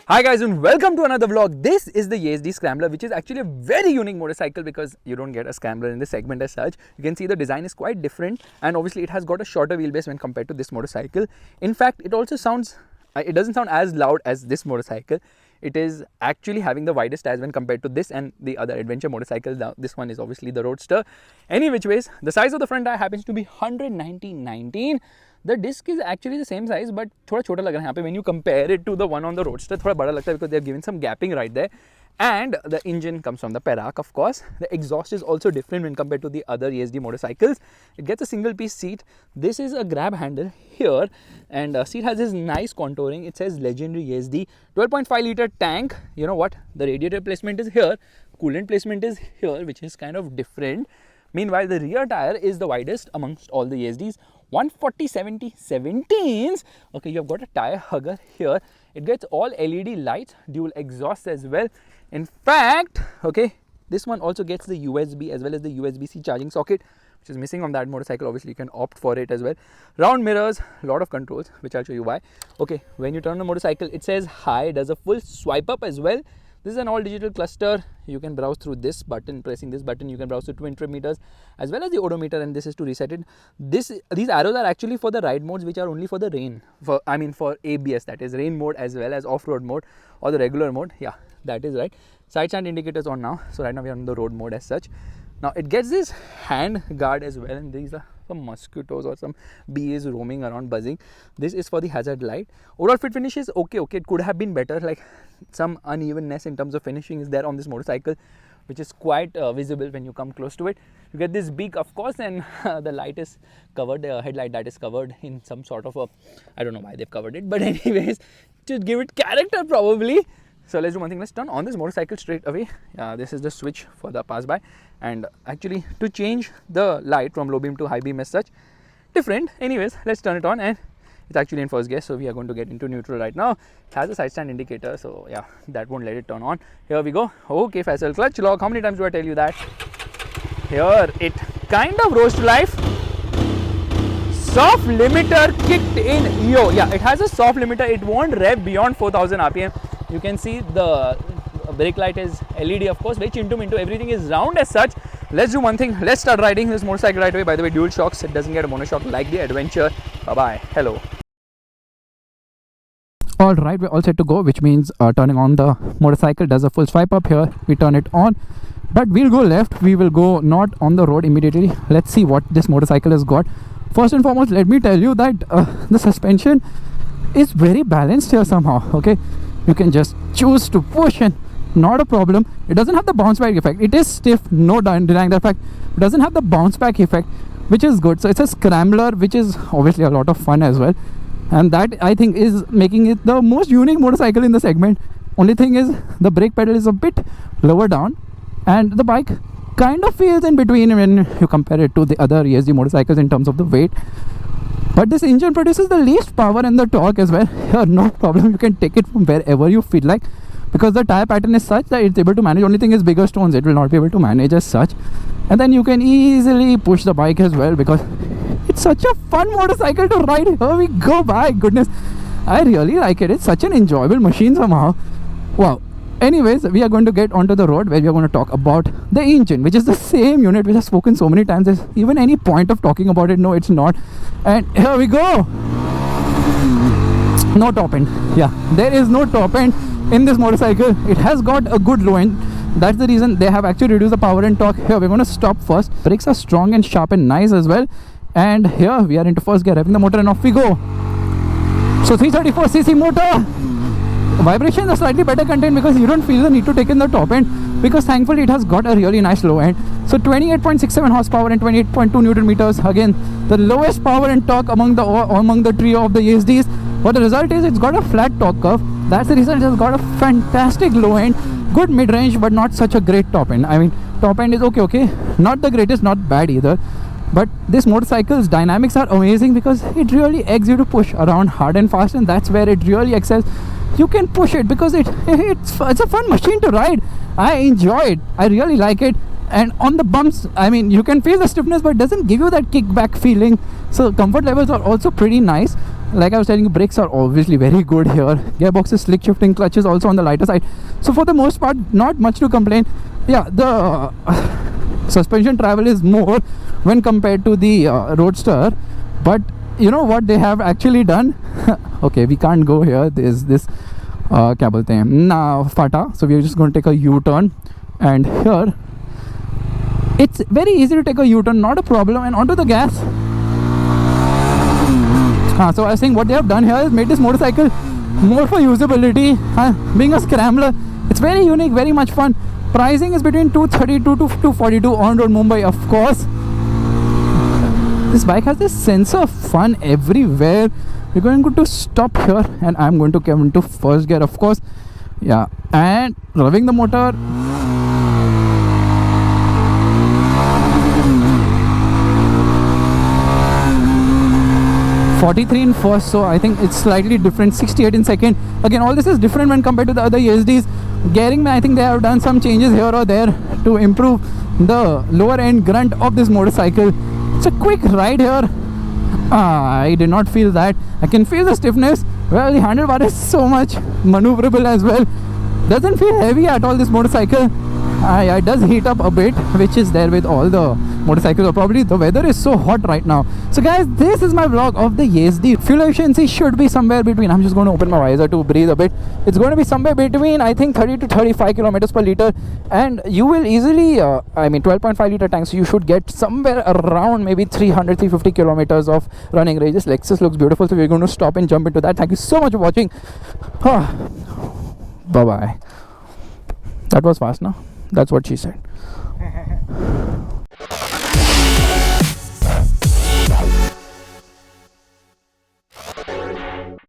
Hi guys and welcome to another vlog. This is the Yezdi Scrambler, which is actually a very unique motorcycle because you don't get a Scrambler in this segment as such. You can see the design is quite different and obviously it has got a shorter wheelbase when compared to this motorcycle. In fact, it also sounds, it doesn't sound as loud as this motorcycle. It is actually having the widest tires when compared to this and the other adventure motorcycles. Now, this one is obviously the Roadster. Any which ways, the size of the front tire happens to be 190/19. The disc is actually the same size but थोड़ा छोटा लग रहा है यहाँ पे when you compare it to the one on the Roadster. थोड़ा बड़ा लगता है because they have given some gapping right there. And the engine comes from the Perak, of course. The exhaust is also different when compared to the other Yezdi motorcycles. It gets a single piece seat. This is a grab handle here and seat has this nice contouring. It says legendary Yezdi. 12.5 liter tank. You know what? The radiator placement is here. Coolant placement is here, which is kind of different. Meanwhile, the rear tire is the widest amongst all the Yezdis. 140/70/17s. Okay, you have got a tire hugger here. It gets all LED lights, dual exhaust as well. In fact, okay, this one also gets the USB as well as the USB-C charging socket, which is missing on that motorcycle. Obviously, you can opt for it as well. Round mirrors, a lot of controls, which I'll show you why. Okay, when you turn the motorcycle, it says hi, does a full swipe up as well. This is an all digital cluster. You can browse through this button. Pressing this button, you can browse to 200 meters as well as the odometer, and this is to reset it. These arrows are actually for the ride modes, which are only for the rain. For ABS, that is rain mode as well as off-road mode or the regular mode. Yeah, that is right. Side stand indicators on now. So right now we are on the road mode as such. Now it gets this hand guard as well, and these are some mosquitoes or some bees roaming around buzzing. This is for the hazard light. Overall fit finish is okay. It could have been better, like some unevenness in terms of finishing is there on this motorcycle, which is quite visible when you come close to it. You get this beak, of course, and the light is covered, headlight that is covered in some sort of a, I don't know why they've covered it, but anyways, to give it character probably. So let's do one thing, let's turn on this motorcycle straight away. This is the switch for the pass by, and actually to change the light from low beam to high beam as such, different. Anyways, let's turn it on, and it's actually in first gear, so we are going to get into neutral right now. It has a side stand indicator, so yeah, that won't let it turn on. Here we go. Okay, Faisal, clutch lock. How many times do I tell you that? Here it kind of rose to life. Soft limiter kicked in. Yo, yeah, it has a soft limiter. It won't rev beyond 4000 RPM. You can see the brake light is LED, of course, very chin to minto. Everything is round as such. Let's do one thing. Let's start riding this motorcycle right away. By the way, dual shocks. It doesn't get a monoshock like the Adventure. Bye-bye. Hello. Alright, we're all set to go, which means turning on the motorcycle does a full swipe up here. We turn it on, but we'll go left. We will go not on the road immediately. Let's see what this motorcycle has got. First and foremost, let me tell you that the suspension is very balanced here somehow. Okay, you can just choose to push and not a problem. It doesn't have the bounce back effect. It is stiff, no denying that fact. It doesn't have the bounce back effect, which is good. So it's a scrambler, which is obviously a lot of fun as well, and that I think is making it the most unique motorcycle in the segment. Only thing is the brake pedal is a bit lower down, and the bike kind of feels in between when you compare it to the other Yezdi motorcycles in terms of the weight. But this engine produces the least power and the torque as well. Here, no problem, you can take it from wherever you feel like, because the tire pattern is such that it's able to manage. Only thing is bigger stones it will not be able to manage as such. And then you can easily push the bike as well, because it's such a fun motorcycle to ride. Here we go, my goodness, I really like it. It's such an enjoyable machine somehow. Wow. Anyways, we are going to get onto the road where we are going to talk about the engine, which is the same unit which I've spoken so many times. There's even any point of talking about it? No, it's not. And here we go. No top end. Yeah, there is no top end in this motorcycle. It has got a good low end. That's the reason they have actually reduced the power and torque. Here we're going to stop first. Brakes are strong and sharp and nice as well. And here we are into first gear, revving the motor, and off we go. So 334cc motor. Vibrations are slightly better contained because you don't feel the need to take in the top end, because thankfully it has got a really nice low end. So 28.67 horsepower and 28.2 Newton meters. Again, the lowest power and torque among the trio of the Yezdis. What the result is, it's got a flat torque curve. That's the reason it has got a fantastic low end, good mid range, but not such a great top end. I mean, top end is okay, not the greatest, not bad either. But this motorcycle's dynamics are amazing because it really eggs you to push around hard and fast, and that's where it really excels. You can push it because it's a fun machine to ride. I enjoy it. I really like it. And on the bumps, I mean, you can feel the stiffness, but it doesn't give you that kickback feeling. So comfort levels are also pretty nice. like I was telling you, brakes are obviously very good here. Gearboxes, slick shifting, clutches also on the lighter side. So for the most part, not much to complain. Yeah, the suspension travel is more when compared to the Roadster, but you know what they have actually done? Okay, we can't go here. There's this kya bolte hain, fata. So we're just going to take a U-turn, and here it's very easy to take a U-turn, not a problem. And onto the gas. So I was saying, what they have done here is made this motorcycle more for usability. Being a scrambler, it's very unique, very much fun. Pricing is between 232 to 242 on road Mumbai, of course. This bike has this sense of fun everywhere. We're going to stop here, and I'm going to come into first gear, of course. Yeah, and revving the motor. 43 in first, so I think it's slightly different. 68 in second. Again, all this is different when compared to the other Yezdis. Gearing, I think they have done some changes here or there to improve the lower end grunt of this motorcycle. It's a quick ride here. I did not feel that. I can feel the stiffness. Well, the handlebar is so much maneuverable as well. Doesn't feel heavy at all, this motorcycle. It does heat up a bit, which is there with all the motorcycles, or probably the weather is so hot right now. So guys, this is my vlog of the Yezdi. Fuel efficiency should be somewhere between, I'm just going to open my visor to breathe a bit. It's going to be somewhere between, I think, 30 to 35 kilometers per liter, and you will easily 12.5 liter tanks, so you should get somewhere around maybe 300 350 kilometers of running range. This Lexus looks beautiful, so we're going to stop and jump into that. Thank you so much for watching. Bye bye. That was fast, no? That's what she said.